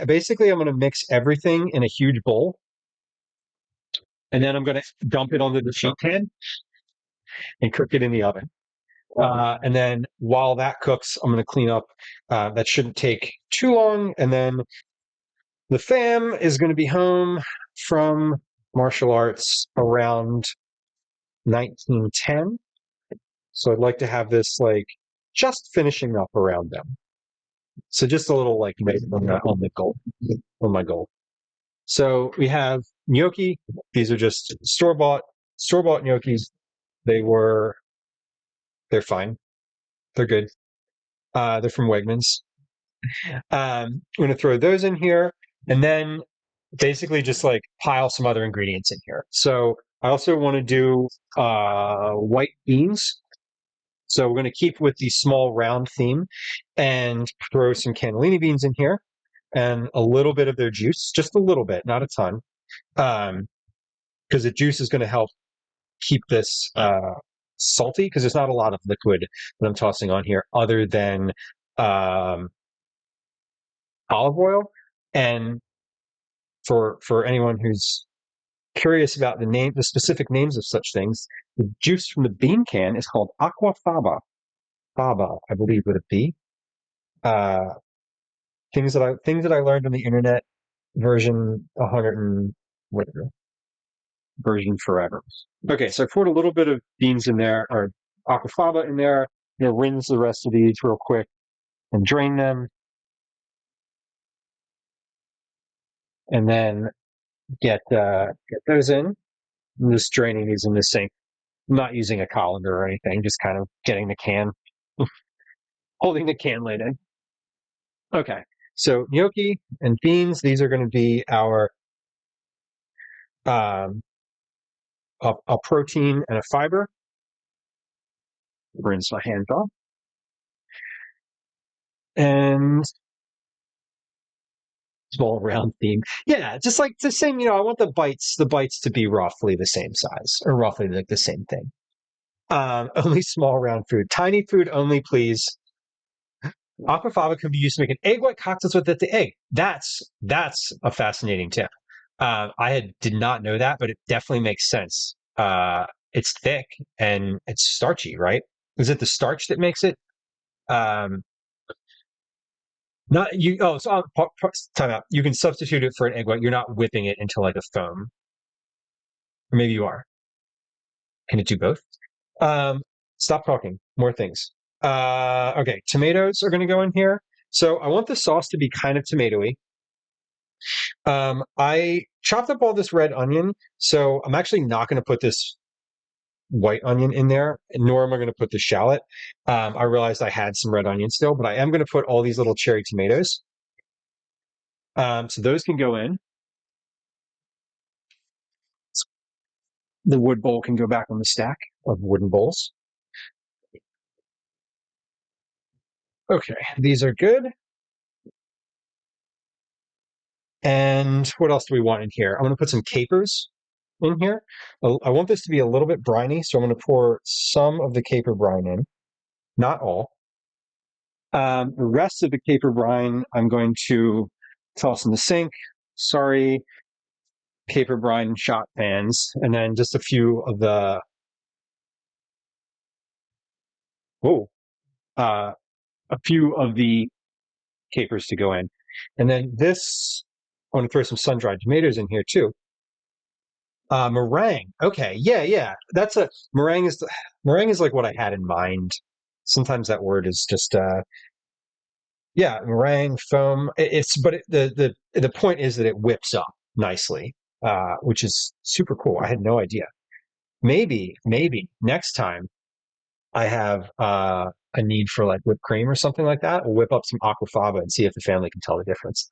Basically, I'm going to mix everything in a huge bowl, and then I'm going to dump it onto the sheet pan and cook it in the oven. And then while that cooks, I'm going to clean up. That shouldn't take too long. And then the fam is going to be home from martial arts around 1910. So I'd like to have this like just finishing up around them. So just a little like on the goal, on my goal. So we have gnocchi. These are just store-bought gnocchis. They're fine. They're good. They're from Wegmans. I'm going to throw those in here and then basically just like pile some other ingredients in here. So I also want to do white beans. So we're going to keep with the small round theme and throw some cannellini beans in here and a little bit of their juice, just a little bit, not a ton, because the juice is going to help keep this salty because there's not a lot of liquid that I'm tossing on here other than olive oil. And for anyone who's curious about the specific names of such things, the juice from the bean can is called aquafaba. Faba, I believe, with a B. Things that I learned on the internet, version 100 and whatever, version forever. Okay, so I poured a little bit of beans in there, or aquafaba in there. Rinse the rest of these real quick and drain them, and then get those in. I'm just draining these in the sink. I'm not using a colander or anything, just kind of getting the can, holding the can lid in. Okay, so gnocchi and beans, these are going to be our a protein and a fiber. Rinse my hands off. And small round theme. Yeah, just like the same, I want the bites to be roughly the same size or roughly like the same thing. Only small round food. Tiny food only, please. Aquafaba can be used to make an egg white cocktails with the egg. That's a fascinating tip. Did not know that, but it definitely makes sense. It's thick and it's starchy, right? Is it the starch that makes it? Not you. Oh, so time out. You can substitute it for an egg white. You're not whipping it into like a foam, or maybe you are. Can it do both? Stop talking. More things. Okay, tomatoes are going to go in here. So I want the sauce to be kind of tomatoey. I chopped up all this red onion, so I'm actually not going to put this white onion in there, nor am I going to put the shallot. I realized I had some red onion still, but I am going to put all these little cherry tomatoes. So those can go in. The wood bowl can go back on the stack of wooden bowls. Okay, these are good. And what else do we want in here? I'm going to put some capers in here. I want this to be a little bit briny, so I'm going to pour some of the caper brine in, not all. The rest of the caper brine, I'm going to toss in the sink. Sorry, caper brine shot pans, and then just a few of the a few of the capers to go in, and then this. I want to throw some sun-dried tomatoes in here too. Meringue. Okay, yeah. That's a meringue is like what I had in mind. Sometimes that word is just yeah, meringue foam. The point is that it whips up nicely, which is super cool. I had no idea. Maybe next time I have a need for like whipped cream or something like that, I'll whip up some aquafaba and see if the family can tell the difference.